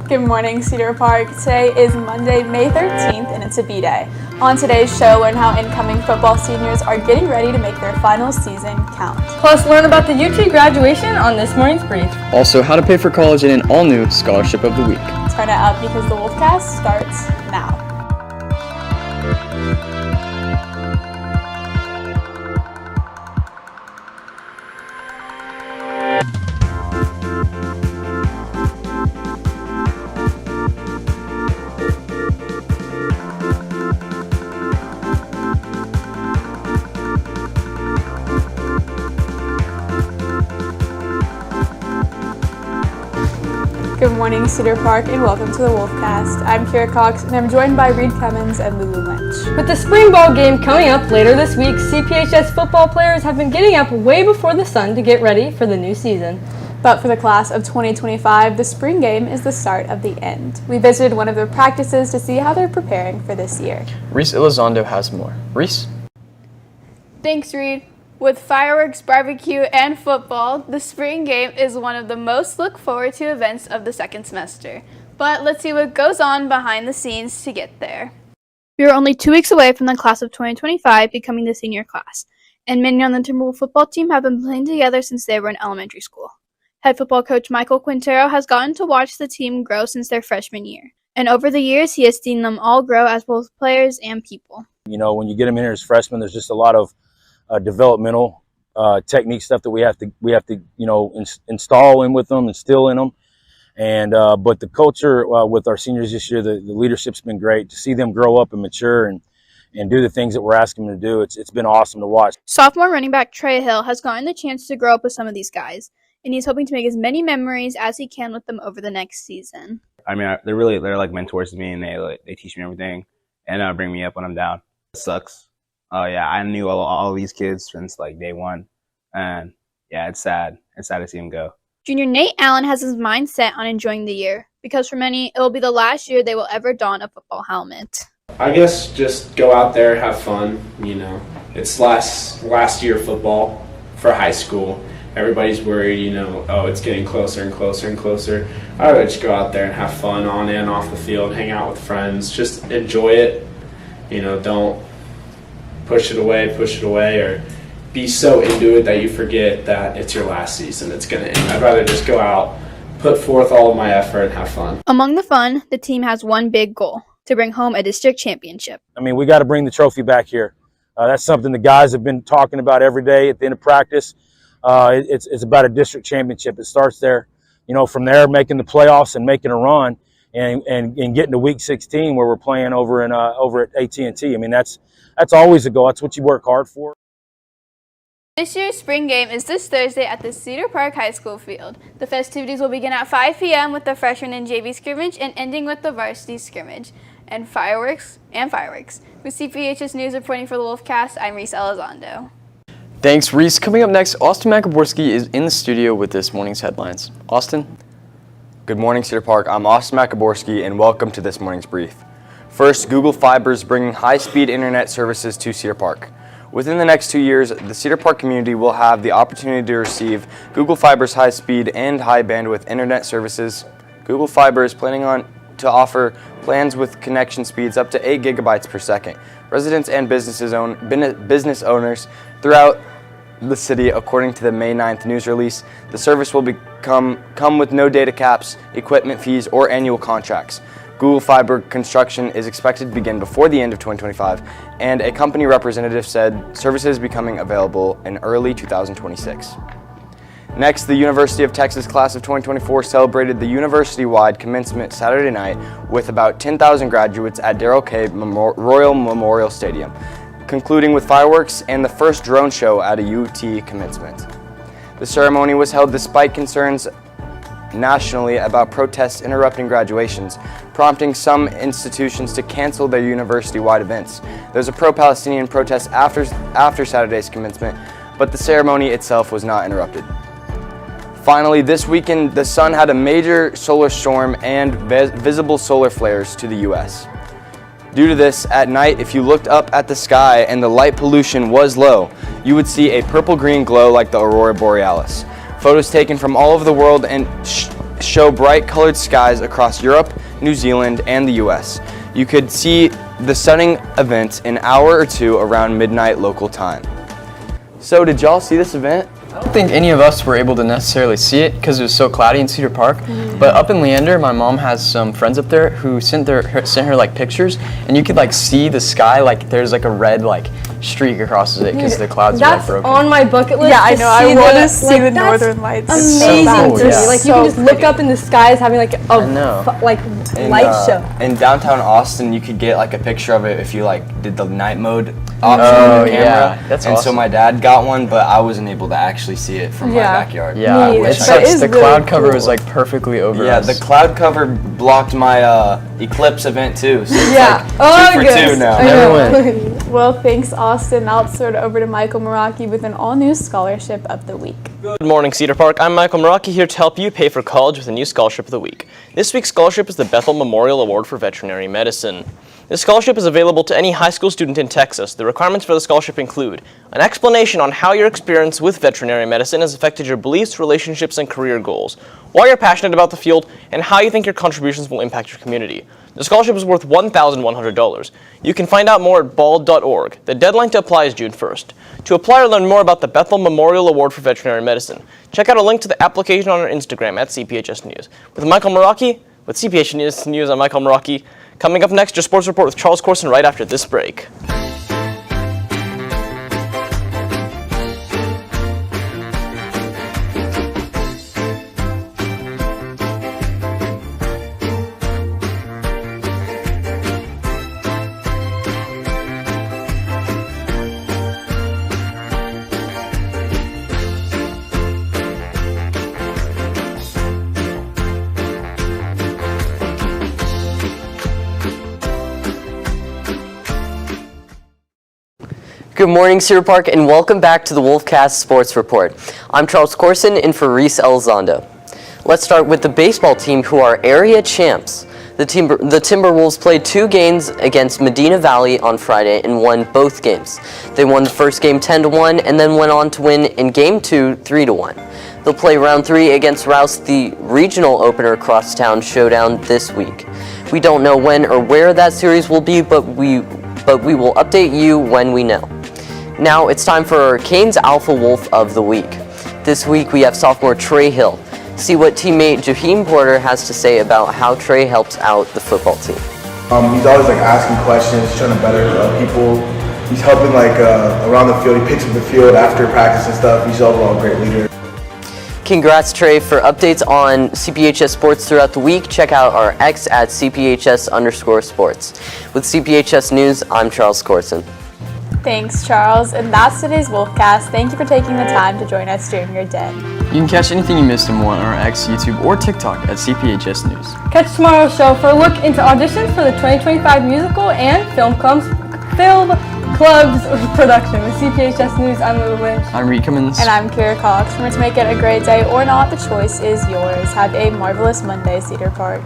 Good morning, Cedar Park. Today is Monday, May 13th, and it's a B-Day. On today's show, learn how incoming football seniors are getting ready to make their final season count. Plus, learn about the UT graduation on this morning's brief. Also, how to pay for college in an all-new Scholarship of the Week. Turn it up because the Wolfcast starts now. Good morning, Cedar Park, and welcome to the Wolfcast. I'm Kira Cox, and I'm joined by Reed Cummins and Lulu Lynch. With the spring ball game coming up later this week, CPHS football players have been getting up way before the sun to get ready for the new season. But for the class of 2025, the spring game is the start of the end. We visited one of their practices to see how they're preparing for this year. Reese Elizondo has more. Reese? Thanks, Reed. With fireworks, barbecue, and football, the spring game is one of the most looked forward to events of the second semester. But let's see what goes on behind the scenes to get there. We are only 2 weeks away from the class of 2025 becoming the senior class, and many on the Timberwolf football team have been playing together since they were in elementary school. Head football coach Michael Quintero has gotten to watch the team grow since their freshman year, and over the years he has seen them all grow as both players and people. You know, when you get them in here as freshmen, there's just a lot of developmental technique stuff that we have to install in with them, instill in them. And but the culture with our seniors this year, the leadership's been great. To see them grow up and mature and do the things that we're asking them to do, it's been awesome to watch. Sophomore running back Trey Hill has gotten the chance to grow up with some of these guys, and he's hoping to make as many memories as he can with them over the next season. I mean, they're like mentors to me, and they teach me everything and bring me up when I'm down. It sucks. Yeah, I knew all these kids since like day one, and yeah, it's sad. It's sad to see them go. Junior Nate Allen has his mind set on enjoying the year, because for many, it will be the last year they will ever don a football helmet. I guess just go out there, have fun, you know. It's last year of football for high school. Everybody's worried, you know, oh, it's getting closer and closer and closer. I would just go out there and have fun on and off the field, hang out with friends, just enjoy it. You know, don't push it away, or be so into it that you forget that it's your last season, it's going to end. I'd rather just go out, put forth all of my effort, and have fun. Among the fun, the team has one big goal: to bring home a district championship. I mean, we got to bring the trophy back here. That's something the guys have been talking about every day at the end of practice. It's about a district championship. It starts there. You know, from there, making the playoffs and making a run and getting to week 16 where we're playing over at AT&T. I mean, that's always a goal. That's what you work hard for. This year's spring game is this Thursday at the Cedar Park High School field. The festivities will begin at 5 p.m. with the freshman and JV scrimmage and ending with the varsity scrimmage and fireworks. With CPHS News reporting for the Wolfcast, I'm Reese Elizondo. Thanks, Reese. Coming up next, Austin Makaborski is in the studio with this morning's headlines. Austin? Good morning, Cedar Park. I'm Austin Makaborski, and welcome to this morning's brief. First, Google Fiber is bringing high-speed internet services to Cedar Park. Within the next 2 years, the Cedar Park community will have the opportunity to receive Google Fiber's high-speed and high-bandwidth internet services. Google Fiber is planning to offer plans with connection speeds up to 8 gigabytes per second. Residents and business owners throughout the city, according to the May 9th news release, the service will come with no data caps, equipment fees, or annual contracts. Google Fiber construction is expected to begin before the end of 2025, and a company representative said services becoming available in early 2026. Next, the University of Texas class of 2024 celebrated the university-wide commencement Saturday night with about 10,000 graduates at Darrell K. Royal Memorial Stadium, concluding with fireworks and the first drone show at a UT commencement. The ceremony was held despite concerns nationally about protests interrupting graduations, prompting some institutions to cancel their university-wide events. There was a pro-Palestinian protest after Saturday's commencement, but the ceremony itself was not interrupted. Finally, this weekend, the sun had a major solar storm and visible solar flares to the U.S. Due to this, at night, if you looked up at the sky and the light pollution was low, you would see a purple-green glow like the aurora borealis. Photos taken from all over the world and show bright colored skies across Europe, New Zealand, and the US. You could see the stunning event an hour or two around midnight local time. So did y'all see this event? I don't think any of us were able to necessarily see it because it was so cloudy in Cedar Park. But up in Leander, my mom has some friends up there who sent her like pictures, and you could like see the sky, like there's like a red like streak across it because the clouds are like That's broken. on my bucket list. Yeah, I to know. I see want to the- see like, the that's northern lights. Amazing so cool, to yeah. see. Like you can just look up in the skies having like a like In, light show. In downtown Austin, you could get like a picture of it if you like did the night mode option Oh, on the camera. yeah. That's and so awesome. my dad got one, but I wasn't able to actually see it from my backyard. Yeah, Me it neither. sucks. That is The really cloud cover cool. was like perfectly over Yeah, us. the cloud cover blocked my eclipse event too. So it's Yeah. like 2 for good. 2 now. I know. Well, thanks, Austin. Now let's throw it over to Michael Meraki with an all-new scholarship of the week. Good morning, Cedar Park. I'm Michael Meraki here to help you pay for college with a new scholarship of the week. This week's scholarship is the Bethel Memorial Award for Veterinary Medicine. This scholarship is available to any high school student in Texas. The requirements for the scholarship include an explanation on how your experience with veterinary medicine has affected your beliefs, relationships, and career goals, why you're passionate about the field, and how you think your contributions will impact your community. The scholarship is worth $1,100. You can find out more at bald.org. The deadline to apply is June 1st. To apply or learn more about the Bethel Memorial Award for Veterinary Medicine, check out a link to the application on our Instagram at CPHS News. With Michael Meraki, with CPHS News, I'm Michael Meraki. Coming up next, your sports report with Charles Corson right after this break. Good morning, Cedar Park, and welcome back to the Wolfcast Sports Report. I'm Charles Corson in for Reese Elizondo. Let's start with the baseball team, who are area champs. The Timberwolves played 2 games against Medina Valley on Friday and won both games. They won the first game 10-1 and then went on to win in game 2 3-1. They'll play round 3 against Rouse, the regional opener crosstown showdown this week. We don't know when or where that series will be, but we will update you when we know. Now it's time for our Canes Alpha Wolf of the Week. This week we have sophomore Trey Hill. See what teammate Jaheim Porter has to say about how Trey helps out the football team. He's always like asking questions, trying to better people. He's helping like around the field. He picks up the field after practice and stuff. He's overall a great leader. Congrats, Trey. For updates on CPHS sports throughout the week, check out our X at CPHS_sports. With CPHS News, I'm Charles Corson. Thanks, Charles. And that's today's Wolfcast. Thank you for taking the time to join us during your day. You can catch anything you missed and more on our X, YouTube, or TikTok at CPHS News. Catch tomorrow's show for a look into auditions for the 2025 musical and film club's production. With CPHS News, I'm Lou Lynch. I'm Reed Cummins. And I'm Kira Cox. Remember to make it a great day or not, the choice is yours. Have a marvelous Monday, Cedar Park.